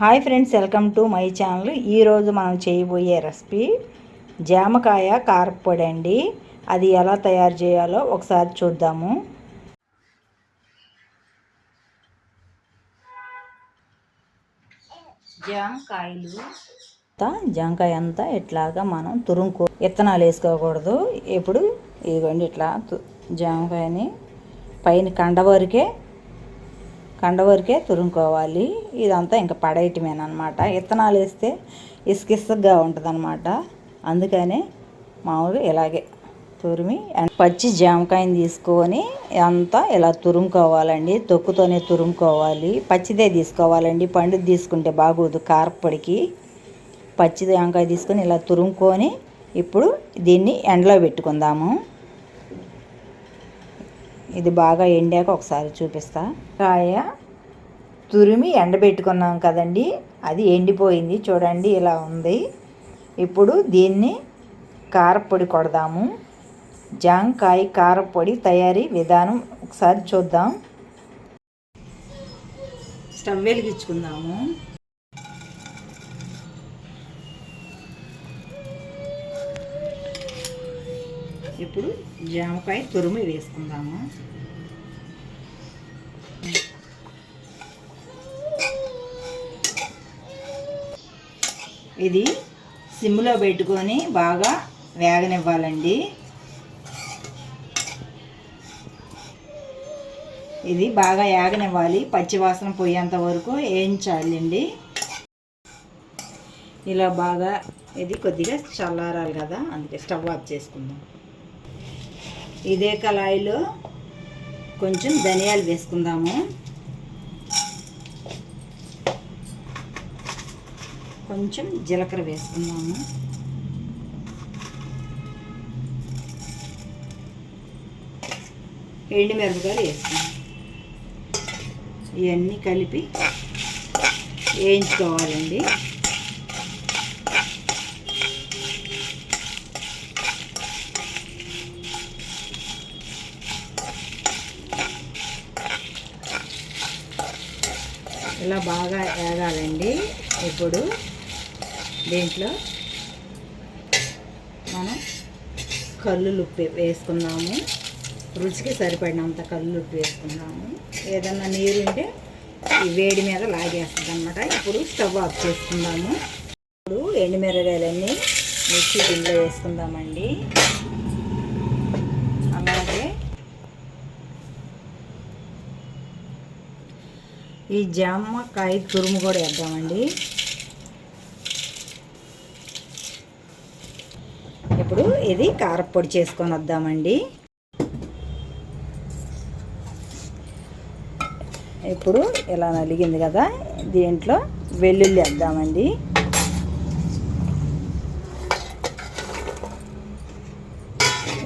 Hi friends, welcome to my channel. ఈరోజు మనం చేయబోయే రెసిపీ జామకాయ కారపొడి అండి. అది ఎలా తయారు చేయాలో ఒకసారి చూద్దాము. జామకాయ అంతా ఇట్లాగా మనం విత్తనాలు వేసుకోకూడదు. ఇప్పుడు ఇదిగోండి, ఇట్లా జామకాయని పైన కండ వరకే తురుముకోవాలి. ఇదంతా ఇంకా పడేయటమేనమాట. విత్తనాలు వేస్తే ఇసుకగా ఉంటుంది అనమాట. అందుకనే మామూలుగా ఇలాగే తురిమి పచ్చి జామకాయని తీసుకొని అంతా ఇలా తురుముకోవాలండి. తొక్కుతోనే తురుముకోవాలి. పచ్చిదే తీసుకోవాలండి, పండుది తీసుకుంటే బాగోదు కారపొడికి. పచ్చి జామకాయ తీసుకొని ఇలా తురుముకొని ఇప్పుడు దీన్ని ఎండలో పెట్టుకుందాము. ఇది బాగా ఎండాక ఒకసారి చూపిస్తా. కాయ తురిమి ఎండబెట్టుకున్నాం కదండి, అది ఎండిపోయింది. చూడండి, ఇలా ఉంది. ఇప్పుడు దీన్ని కారపొడి కొడదాము. జామకాయ కారపొడి తయారీ విధానం ఒకసారి చూద్దాం. స్టవ్ వెలిగించుకుందాము. ఇప్పుడు జామకాయ తురిమి వేసుకుందాము. ఇది సిమ్లో పెట్టుకొని బాగా వేగనివ్వాలండి. ఇది బాగా వేగనివ్వాలి, పచ్చివాసన పోయేంత వరకు వేయించాలండి. ఇలా బాగా ఇది కొద్దిగా చల్లారాలి కదా, అందుకే స్టవ్ ఆఫ్ చేసుకుందాం. ఇదే కళాయిలో కొంచెం ధనియాలు వేసుకుందాము. కొంచెం జీలకర్ర వేసుకుందాము. ఎండుమిరపకాయలు వేసుకుందాం. ఇవన్నీ కలిపి వేయించుకోవాలండి. ఇలా బాగా వేగాలండి. ఇప్పుడు దీంట్లో మనం కల్లులుప్పు వేసుకుందాము. రుచికి సరిపడినంత కల్లులుప్పు వేసుకుందాము. ఏదన్నా నీరు ఉంటే ఈ వేడి మీద లాగేస్తుంది అన్నమాట. ఇప్పుడు స్టవ్ ఆఫ్ చేసుకుందాము. ఇప్పుడు ఎండుమిరగాయలన్నీ మిక్సీ గిన్నెలో వేసుకుందామండి. అలాగే ఈ జామకాయ తురుము కూడా వేద్దామండి. ఇప్పుడు ఇది కారపొడి చేసుకొని వద్దామండి. ఇప్పుడు ఇలా నలిగింది కదా, దీంట్లో వెల్లుల్లి వేద్దామండి.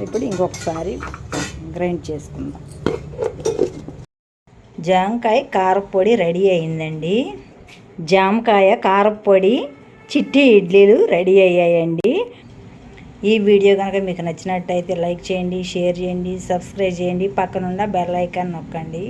ఇప్పుడు ఇంకొకసారి గ్రైండ్ చేసుకుందాం. జామకాయ కారపొడి రెడీ అయిందండి. జామకాయ కారపొడి చిట్టి ఇడ్లీలు రెడీ అయ్యాయండి. ఈ వీడియో కనుక మీకు నచ్చినట్టయితే లైక్ చేయండి, షేర్ చేయండి, సబ్స్క్రైబ్ చేయండి, పక్కనున్న బెల్ ఐకాన్ నొక్కండి.